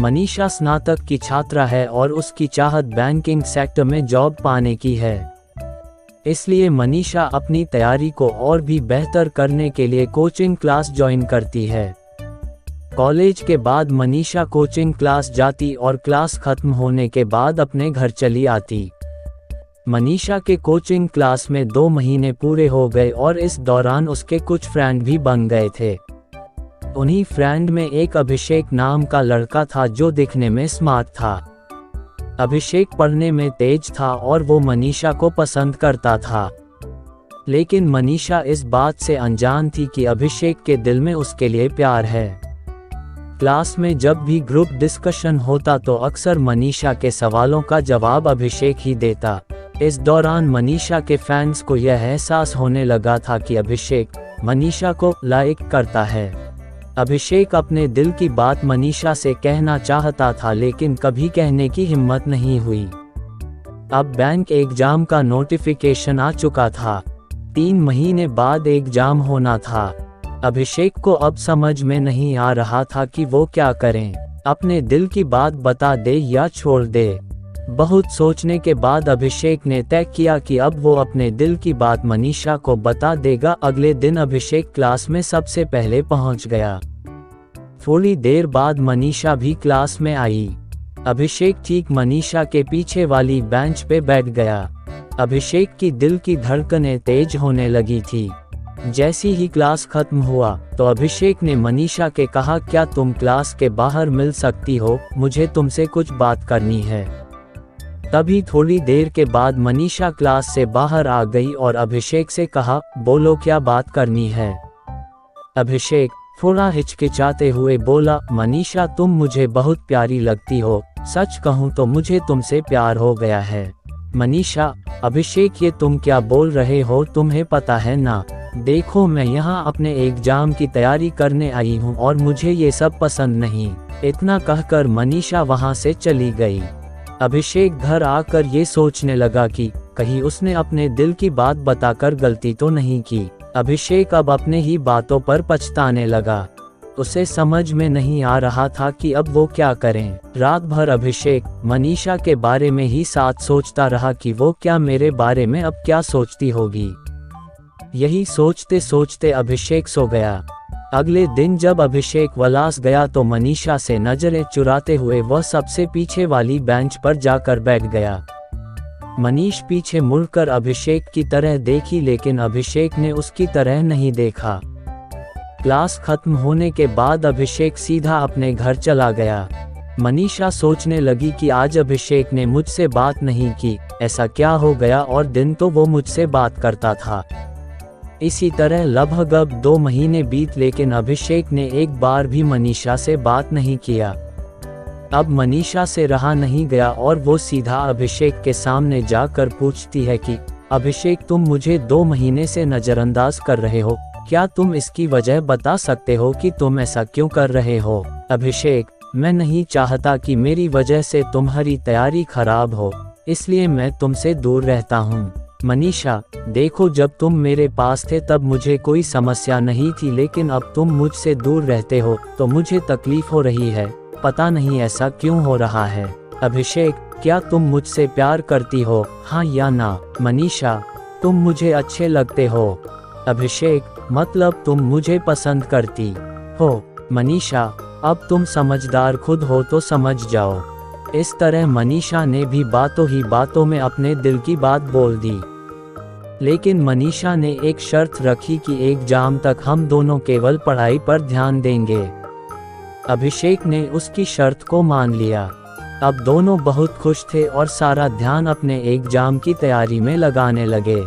मनीषा स्नातक की छात्रा है और उसकी चाहत बैंकिंग सेक्टर में जॉब पाने की है। इसलिए मनीषा अपनी तैयारी को और भी बेहतर करने के लिए कोचिंग क्लास ज्वाइन करती है। कॉलेज के बाद मनीषा कोचिंग क्लास जाती और क्लास खत्म होने के बाद अपने घर चली आती। मनीषा के कोचिंग क्लास में 2 महीने पूरे हो गए और इस दौरान उसके कुछ फ्रेंड भी बन गए थे। उन्हीं फ्रेंड में एक अभिषेक नाम का लड़का था जो दिखने में स्मार्ट था। अभिषेक पढ़ने में तेज था और वो मनीषा को पसंद करता था। लेकिन मनीषा इस बात से अनजान थी कि अभिषेक के दिल में उसके लिए प्यार है। क्लास में जब भी ग्रुप डिस्कशन होता तो अक्सर मनीषा के सवालों का जवाब अभिषेक ही देता। इस दौरान मनीषा के फैंस को यह एहसास होने लगा था कि अभिषेक मनीषा को लाइक करता है। अभिषेक अपने दिल की बात मनीषा से कहना चाहता था लेकिन कभी कहने की हिम्मत नहीं हुई। अब बैंक एग्जाम का नोटिफिकेशन आ चुका था। 3 महीने बाद एग्जाम होना था। अभिषेक को अब समझ में नहीं आ रहा था कि वो क्या करें, अपने दिल की बात बता दे या छोड़ दे। बहुत सोचने के बाद अभिषेक ने तय किया कि अब वो अपने दिल की बात मनीषा को बता देगा। अगले दिन अभिषेक क्लास में सबसे पहले पहुंच गया। थोड़ी देर बाद मनीषा भी क्लास में आई। अभिषेक ठीक मनीषा के पीछे वाली बेंच पे बैठ गया। अभिषेक की दिल की धड़कनें तेज होने लगी थी। जैसी ही क्लास खत्म हुआ तो अभिषेक ने मनीषा के कहा, क्या तुम क्लास के बाहर मिल सकती हो, मुझे तुमसे कुछ बात करनी है। तभी थोड़ी देर के बाद मनीषा क्लास से बाहर आ गई और अभिषेक से कहा, बोलो क्या बात करनी है। अभिषेक थोड़ा हिचकिचाते हुए बोला, मनीषा तुम मुझे बहुत प्यारी लगती हो, सच कहूँ तो मुझे तुमसे प्यार हो गया है। मनीषा, अभिषेक ये तुम क्या बोल रहे हो, तुम्हें पता है ना, देखो मैं यहाँ अपने एग्जाम की तैयारी करने आई हूँ और मुझे ये सब पसंद नहीं। इतना कहकर मनीषा वहाँ से चली गई। अभिषेक घर आकर ये सोचने लगा कि कहीं उसने अपने दिल की बात बताकर गलती तो नहीं की। अभिषेक अब अपने ही बातों पर पछताने लगा। उसे समझ में नहीं आ रहा था कि अब वो क्या करें। रात भर अभिषेक मनीषा के बारे में ही साथ सोचता रहा कि वो क्या मेरे बारे में अब क्या सोचती होगी। यही सोचते सोचते अभिषेक सो गया। अगले दिन जब अभिषेक क्लास गया तो मनीषा से नजरें चुराते हुए वह सबसे पीछे वाली बेंच पर जाकर बैठ गया। मनीष पीछे मुड़कर अभिषेक की तरह देखी लेकिन अभिषेक ने उसकी तरह नहीं देखा। क्लास खत्म होने के बाद अभिषेक सीधा अपने घर चला गया। मनीषा सोचने लगी कि आज अभिषेक ने मुझसे बात नहीं की, ऐसा क्या हो गया, और दिन तो वो मुझसे बात करता था। इसी तरह लगभग 2 महीने बीत लेकिन अभिषेक ने एक बार भी मनीषा से बात नहीं किया। अब मनीषा से रहा नहीं गया और वो सीधा अभिषेक के सामने जाकर पूछती है कि अभिषेक तुम मुझे 2 महीने से नज़रअंदाज कर रहे हो, क्या तुम इसकी वजह बता सकते हो कि तुम ऐसा क्यों कर रहे हो। अभिषेक, मैं नहीं चाहता कि मेरी वजह से तुम्हारी तैयारी खराब हो, इसलिए मैं तुमसे दूर रहता हूँ। मनीषा, देखो जब तुम मेरे पास थे तब मुझे कोई समस्या नहीं थी, लेकिन अब तुम मुझसे दूर रहते हो तो मुझे तकलीफ हो रही है, पता नहीं ऐसा क्यों हो रहा है। अभिषेक, क्या तुम मुझसे प्यार करती हो, हाँ या ना। मनीषा, तुम मुझे अच्छे लगते हो। अभिषेक, मतलब तुम मुझे पसंद करती हो। मनीषा, अब तुम समझदार खुद हो तो समझ जाओ। इस तरह मनीषा ने भी बातों ही बातों में अपने दिल की बात बोल दी। लेकिन मनीषा ने एक शर्त रखी कि एग्जाम तक हम दोनों केवल पढ़ाई पर ध्यान देंगे। अभिषेक ने उसकी शर्त को मान लिया। अब दोनों बहुत खुश थे और सारा ध्यान अपने एग्जाम की तैयारी में लगाने लगे।